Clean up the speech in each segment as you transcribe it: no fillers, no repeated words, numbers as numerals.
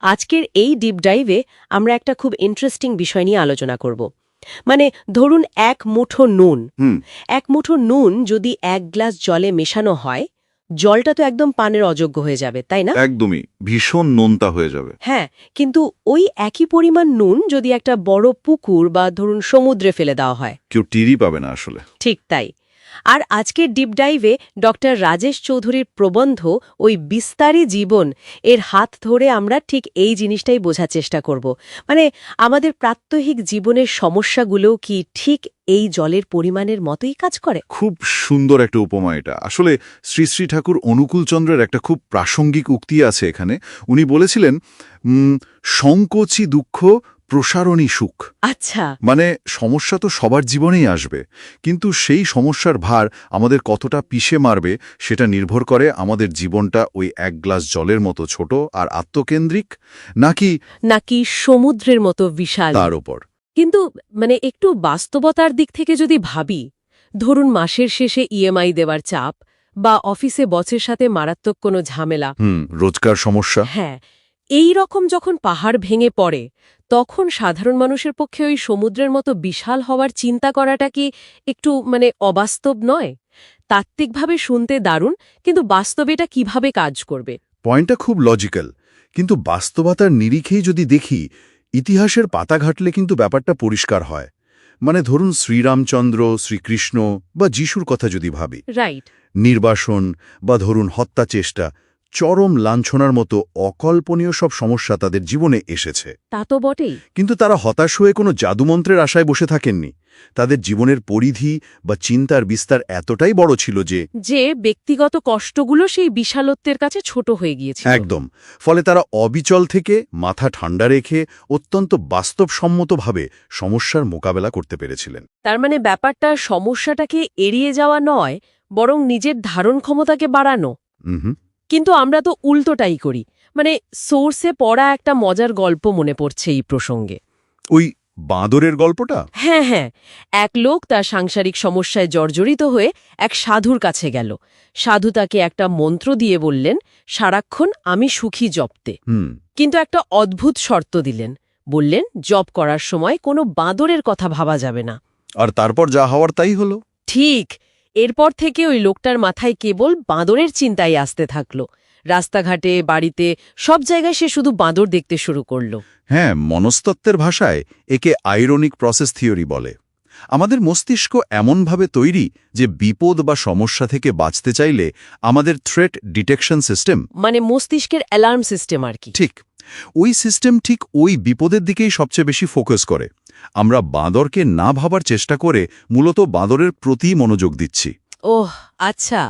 আজকের এই ডিপ ডাইভে আমরা একটা খুব ইন্টারেস্টিং বিষয় নিয়ে আলোচনা করব। মানে ধরুন এক মুঠো নুন যদি 1 গ্লাস জলে মেশানো হয়, জলটা তো একদম পানের অযোগ্য হয়ে যাবে, তাই না? একদমই ভীষণ নোনতা হয়ে যাবে। হ্যাঁ, কিন্তু ওই একই পরিমাণ নুন যদি একটা বড় পুকুর বা ধরুন সমুদ্রে ফেলে দেওয়া হয়, কেউ টিরি পাবে না আসলে। ঠিক তাই। আর আজকের ডিপ ডাইভে ডক্টর রাজেশ চৌধুরীর প্রবন্ধ ওই বিস্তারী জীবন এর হাত ধরে আমরা ঠিক এই জিনিসটাই বোঝার চেষ্টা করব। মানে আমাদের প্রাত্যহিক জীবনের সমস্যাগুলোও কি ঠিক এই জলের পরিমাণের মতোই কাজ করে? খুব সুন্দর একটা উপমা এটা। আসলে শ্রী শ্রী ঠাকুর অনুকূলচন্দ্রের একটা খুব প্রাসঙ্গিক উক্তি আছে এখানে। উনি বলেছিলেন, সংকোচী দুঃখ প্রসারণী সুখ। আচ্ছা, মানে সমস্যা তো সবার জীবনেই আসবে, কিন্তু সেই সমস্যার ভার আমাদের কতটা পিষে মারবে সেটা নির্ভর করে আমাদের জীবনটা ওই 1 গ্লাস জলের মতো ছোট আর আত্মকেন্দ্রিক নাকি সমুদ্রের মতো বিশাল তার ওপর। কিন্তু মানে একটু বাস্তবতার দিক থেকে যদি ভাবি, ধরুন মাসের শেষে ইএমআই দেওয়ার চাপ বা অফিসে বসের সাথে মারাত্মক কোনো ঝামেলা, রোজকার সমস্যা। হ্যাঁ, এই রকম যখন পাহাড় ভেঙে পড়ে, তখন সাধারণ মানুষের পক্ষে ওই সমুদ্রের মতো বিশাল হওয়ার চিন্তা করাটা কি একটু অবাস্তব নয়? তাত্ত্বিকভাবে শুনতে দারুণ, কিন্তু বাস্তবে এটা কিভাবে কাজ করবে? পয়েন্টটা খুব লজিক্যাল, কিন্তু বাস্তবতার নিরিখেই যদি দেখি, ইতিহাসের পাতা ঘাটলে কিন্তু ব্যাপারটা পরিষ্কার হয়। মানে ধরুন শ্রীরামচন্দ্র, শ্রীকৃষ্ণ বা যিশুর কথা যদি ভাবি, রাইট। নির্বাসন বা ধরুন হত্যা চেষ্টা, চরম লাঞ্ছনার মতো অকল্পনীয় সব সমস্যা তাদের জীবনে এসেছে। তা তো বটেই। কিন্তু তারা হতাশ হয়ে কোনো জাদুমন্ত্রের আশায় বসে থাকেননি। তাদের জীবনের পরিধি বা চিন্তার বিস্তার এতটাই বড় ছিল যে ব্যক্তিগত কষ্টগুলো সেই বিশালত্বের কাছে ছোট হয়ে গিয়েছিল। একদম। ফলে তারা অবিচল থেকে মাথা ঠান্ডা রেখে অত্যন্ত বাস্তবসম্মতভাবে সমস্যার মোকাবেলা করতে পেরেছিলেন। তার মানে ব্যাপারটা সমস্যাটাকে এড়িয়ে যাওয়া নয়, বরং নিজের ধারণ ক্ষমতাকে বাড়ানো। কিন্তু আমরা তো উল্টোটাই করি। সোর্সে পড়া একটা মজার গল্প মনে পড়ছে এই প্রসঙ্গে। ওই বাঁদরের গল্পটা? হ্যাঁ, এক লোক তার সাংসারিক সমস্যায় জর্জরিত হয়ে এক সাধুর কাছে গেল। সাধু তাকে একটা মন্ত্র দিয়ে বললেন, সারাক্ষণ আমি সুখী জপতে। কিন্তু একটা অদ্ভুত শর্ত দিলেন। বললেন, জপ করার সময় কোনো বাঁদরের কথা ভাবা যাবে না। আর তারপর যা হওয়ার তাই হলো। ঠিক। এরপর থেকে ওই লোকটার মাথায় কেবল বাঁদরের চিন্তাই আসতে থাকল। রাস্তাঘাটে, বাড়িতে, সব জায়গায় সে শুধু বাঁদর দেখতে শুরু করল। হ্যাঁ, মনস্তত্ত্বের ভাষায় একে আইরনিক প্রসেস থিওরি বলে। আমাদের মস্তিষ্ক এমনভাবে তৈরি যে বিপদ বা সমস্যা থেকে বাঁচতে চাইলে আমাদের থ্রেট ডিটেকশন সিস্টেম, মস্তিষ্কের অ্যালার্ম সিস্টেম আর কি। ঠিক ওই সিস্টেম ঠিক ওই বিপদের দিকেই সবচেয়ে বেশি ফোকাস করে। আমরা বাঁদরকে না ভাবার চেষ্টা করে মূলত বাঁদরের প্রতি মনোযোগ দিচ্ছি। ওহ, আচ্ছা।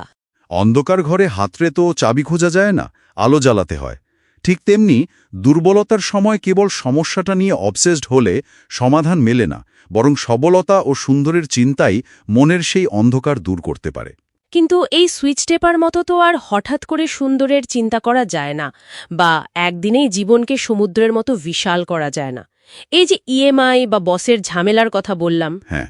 অন্ধকার ঘরে হাতড়ে তো চাবি খোঁজা যায় না, আলো জ্বালাতে হয়। ঠিক তেমনি দুর্বলতার সময় কেবল সমস্যাটা নিয়ে অবসেসড হলে সমাধান মেলে না, বরং সবলতা ও সুন্দরের চিন্তাই মনের সেই অন্ধকার দূর করতে পারে। কিন্তু এই সুইচ টেপার মতো তো আর হঠাৎ করে সুন্দরের চিন্তা করা যায় না, বা একদিনেই জীবনকে সমুদ্রের মতো বিশাল করা যায় না। এই যে ইএমআই বা বসের ঝামেলার কথা বললাম, হ্যাঁ,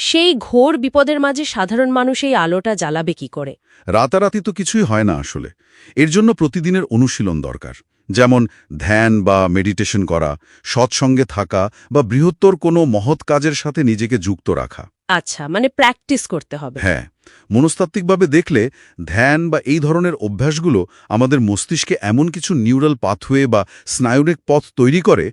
সেই ঘোর বিপদের মাঝে সাধারণ মানুষ এই আলোটা জ্বালাবে কি করে? রাতারাতি তো কিছুই হয় না আসলে। এর জন্য প্রতিদিনের অনুশীলন দরকার। যেমন ধ্যান বা মেডিটেশন করা, সৎসঙ্গে থাকা বা বৃহত্তর কোনো মহৎ কাজের সাথে নিজেকে যুক্ত রাখা। আচ্ছা, প্র্যাকটিস করতে হবে। হ্যাঁ, মনস্তাত্ত্বিকভাবে দেখলে ধ্যান বা এই ধরনের অভ্যাসগুলো আমাদের মস্তিষ্কে এমন কিছু নিউরাল পাথওয়ে বা স্নায়ুরিক পথ তৈরি করে,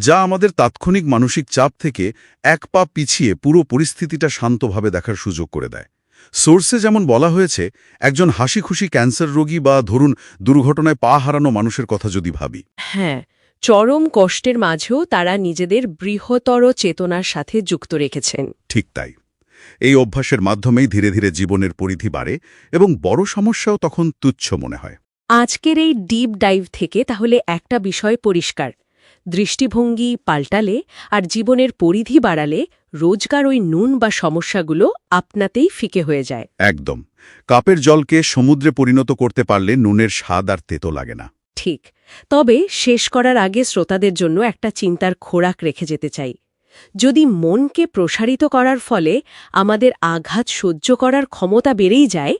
যা আমাদের তাৎক্ষণিক মানসিক চাপ থেকে এক পা পিছিয়ে পুরো পরিস্থিতিটা শান্তভাবে দেখার সুযোগ করে দেয়। সোর্সে যেমন বলা হয়েছে, একজন হাসি খুশি ক্যান্সার রোগী বা ধরুন দুর্ঘটনায় পা হারানো মানুষের কথা যদি ভাবি, হ্যাঁ, চরম কষ্টের মাঝেও তারা নিজেদের বৃহত্তর চেতনার সাথে যুক্ত রেখেছেন। ঠিক তাই। এই অভ্যাসের মাধ্যমেই ধীরে ধীরে জীবনের পরিধি বাড়ে এবং বড় সমস্যাও তখন তুচ্ছ মনে হয়। আজকের এই ডিপ ডাইভ থেকে তাহলে একটা বিষয় পরিষ্কার: দৃষ্টিভঙ্গি পাল্টালে আর জীবনের পরিধি বাড়ালে রোজকার ওই নুন বা সমস্যাগুলো আপনাতেই ফিকে হয়ে যায়। একদম। কাপের জলকে সমুদ্রে পরিণত করতে পারলে নুনের স্বাদ আর তেতো লাগে না। ঠিক। তবে শেষ করার আগে শ্রোতাদের জন্য একটা চিন্তার খোরাক রেখে যেতে চাই। যদি মনকে প্রসারিত করার ফলে আমাদের আঘাত সহ্য করার ক্ষমতা বেড়েই যায়,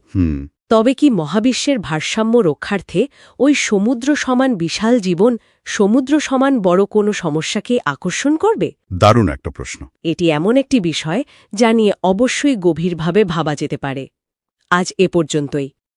তবে কি মহাবিশ্বের ভারসাম্য রক্ষার্থে ওই সমুদ্র সমান বিশাল জীবন সমুদ্র সমান বড় কোনো সমস্যাকে আকর্ষণ করবে? দারুণ একটা প্রশ্ন। এটি এমন একটি বিষয় যা নিয়ে অবশ্যই গভীরভাবে ভাবা যেতে পারে। আজ এ পর্যন্তই।